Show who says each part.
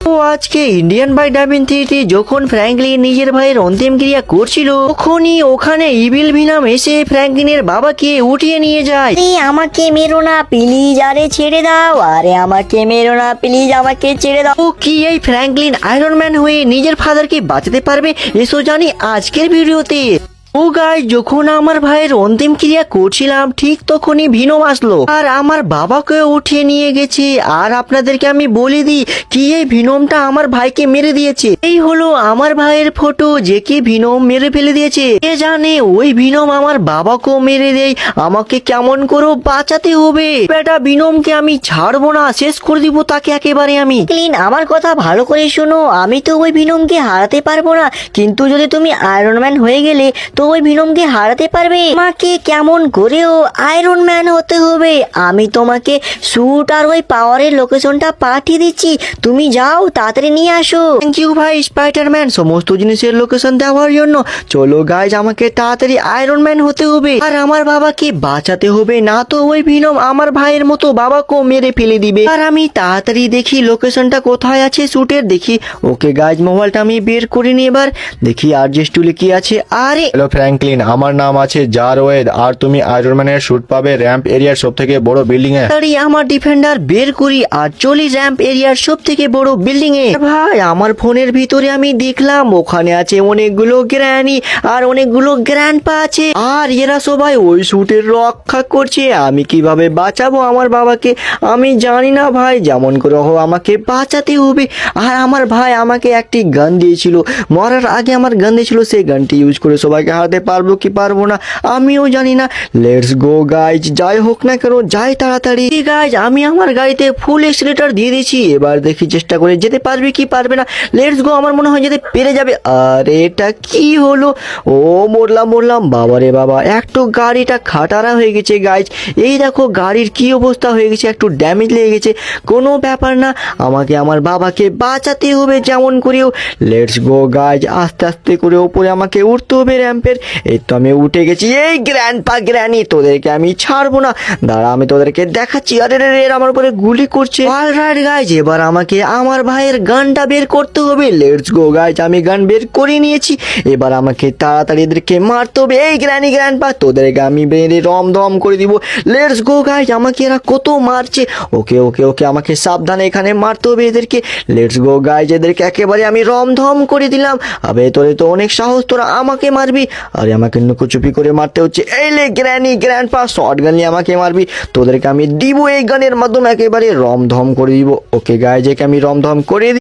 Speaker 1: তো আজকে Indian by dubbing থ্রিতে যখন ফ্র্যাঙ্কলিন নিজের ভাইয়ের অন্তিম ক্রিয়া করছিল তখনই ওখানে ইভিল ভিনাম এসে ফ্র্যাঙ্কলিনের বাবাকে উঠিয়ে নিয়ে যায়।
Speaker 2: আরে আমাকে মেরো না প্লিজ, আরে ছেড়ে দাও, আরে আমাকে মেরো না প্লিজ, আমাকে ছেড়ে দাও।
Speaker 1: ও কি এই ফ্র্যাঙ্কলিন আয়রন ম্যান হয়ে নিজের ফাদারকে বাঁচাতে পারবে? এসো জানি আজকের ভিডিওতে। ও গাইস, যখন আমার ভাইয়ের অন্তিম ক্রিয়া করছিলাম ঠিক তখনই ভিনম আসলো আর আমার বাবাকে উঠিয়ে নিয়ে গেছে। আর আপনাদেরকে আমি বলে দিই কি এই ভিনমটা আমার ভাইকে মেরে দিয়েছে। এই হলো আমার ভাইয়ের ফটো যেকে ভিনম মেরে ফেলে দিয়েছে। কে জানে ওই ভিনম আমার বাবাকেও মেরে দেয়, আমাকে কেমন করে বাঁচাতে হবে। বেটা ভিনমকে আমি ছাড়বো না, শেষ করে দিব তাকে একেবারে আমি।
Speaker 2: ক্লিন আমার কথা ভালো করে শোনো, আমি তো ওই ভিনমকে হারাতে পারবো না, কিন্তু যদি তুমি আয়রন ম্যান হয়ে গেলে তো ওই ভিনমকে হারাতে পারবে। তোমাকে কেমন করেও আয়রন ম্যান হতে হবে। আমি তোমাকে স্যুট আর ওই পাওয়ারের লোকেশনটা পাঠিয়ে দিচ্ছি, তুমি যাও তাড়াতাড়ি নিয়ে আসো।
Speaker 1: থ্যাংক ইউ ভাই স্পাইডারম্যান সমস্ত জিনিসের লোকেশন দেওয়ার জন্য। চলো গাইজ, আমাকে তাড়াতাড়ি আয়রন ম্যান হতে হবে আর আমার বাবাকে বাঁচাতে হবে, না তো ওই ভিনম আমার ভাইয়ের মতো বাবাকেও মেরে ফেলে দিবে। আর আমি তাড়াতাড়ি দেখি লোকেশনটা কোথায় আছে স্যুটের। দেখি ওকে গাইজ, মোবাইলটা আমি বের করে নি, এবার দেখি আরজেস্ট টুলে কি আছে। আরে
Speaker 3: হ্যালো ফ্র্যাঙ্কলিন, আমার নাম আছে জারওয়েদ আর তুমি আয়রন ম্যানের শুট পাবে র্যাম্প এরিয়ার সব থেকে বড় বিল্ডিং এ।
Speaker 1: তাড়াতাড়ি আমার ডিফেন্ডার বের করি আর চলি র্যাম্প এরিয়ার সব থেকে বড় বিল্ডিং এ। ভাই আমার ফোনের ভিতরে আমি দেখলাম ওখানে আছে অনেকগুলো গ্র্যানি আর অনেকগুলো গ্র্যান্ডপা আছে আর এরা সবাই ওই শুটের রক্ষা করছে। আমি কিভাবে বাঁচাবো আমার বাবাকে আমি জানি না ভাই, যেমন করে হোক আমাকে বাঁচাতে হবে। আর আমার ভাই আমাকে একটি গান দিয়েছিল, মরার আগে আমার গান দিয়েছিল, সেই গানটি ইউজ করে সবাইকে হারাতে পারবো কি পারবো না আমিও জানি না। লেটস গো গাইজ, যাই হোক না কেন যাই তাড়াতাড়ি। গাইজ আমি আমার গাড়িতে ফুল এক্সিলেটর দিয়ে দিয়েছি, এবার দেখি চেষ্টা করে যেতে পারবে কি পারবে না। লেটস গো, আমার মনে হয় যেতে পেরে যাবে। আরে এটা কি হলো? ও মরলাম বাবারে বাবা, একটু গাড়িটা খাটারা হয়ে গেছে গাইজ। এই দেখো গাড়ির কি অবস্থা হয়ে গেছে, একটু ড্যামেজ লেগে গেছে, কোনো ব্যাপার না, আমাকে আমার বাবাকে বাঁচাতে হবে যেমন করেও। লেটস গো গাইজ, আস্তে আস্তে করে ওপরে আমাকে উঠতে হবে র্যাম্পের। এই তো আমি উঠে গেছি। এই গ্র্যান্ডপা গ্র্যানি তোদেরকে আমি ছাড়বো না, দাঁড়া আমি তোদেরকে দেখাচ্ছি। আরে রে রে, আমার উপরে গুলি করছে। অলরাইট গাইজ, এবার আমাকে আমার ভাইয়ের গানটা বের করতে হবে। লেটস গো গাইজ, আমি গান বের করে নিয়েছি, এবার আমাকে তাড়াতাড়ি এদেরকে মারতে হবে। এই গ্র্যানি গ্র্যান্ডপা তোদেরকে আমি বেরে রমদম করে দিব। লেটস গো গাইজ, আমাকে এরা কত মারছে। ওকে ওকে ওকে, আমাকে সাবধানে এখানে মারতে হবে এদেরকে। লেটস গো গাইজ, এদেরকে একেবারে আমি রমধম করে দিলাম। আবে তোরে তো অনেক সাহস, তোরা আমাকে মারবি? আরে আমাকে লুকোচুপি করে মারতে হচ্ছে। এই লে গ্র্যানি গ্র্যান্ডপা, শর্ট গান নিয়ে আমাকে মারবি, তোদেরকে আমি দিব এই গানের মাধ্যমে একেবারে রমধম করে দিব। ওকে গাইজ, একে আমি রমধম করে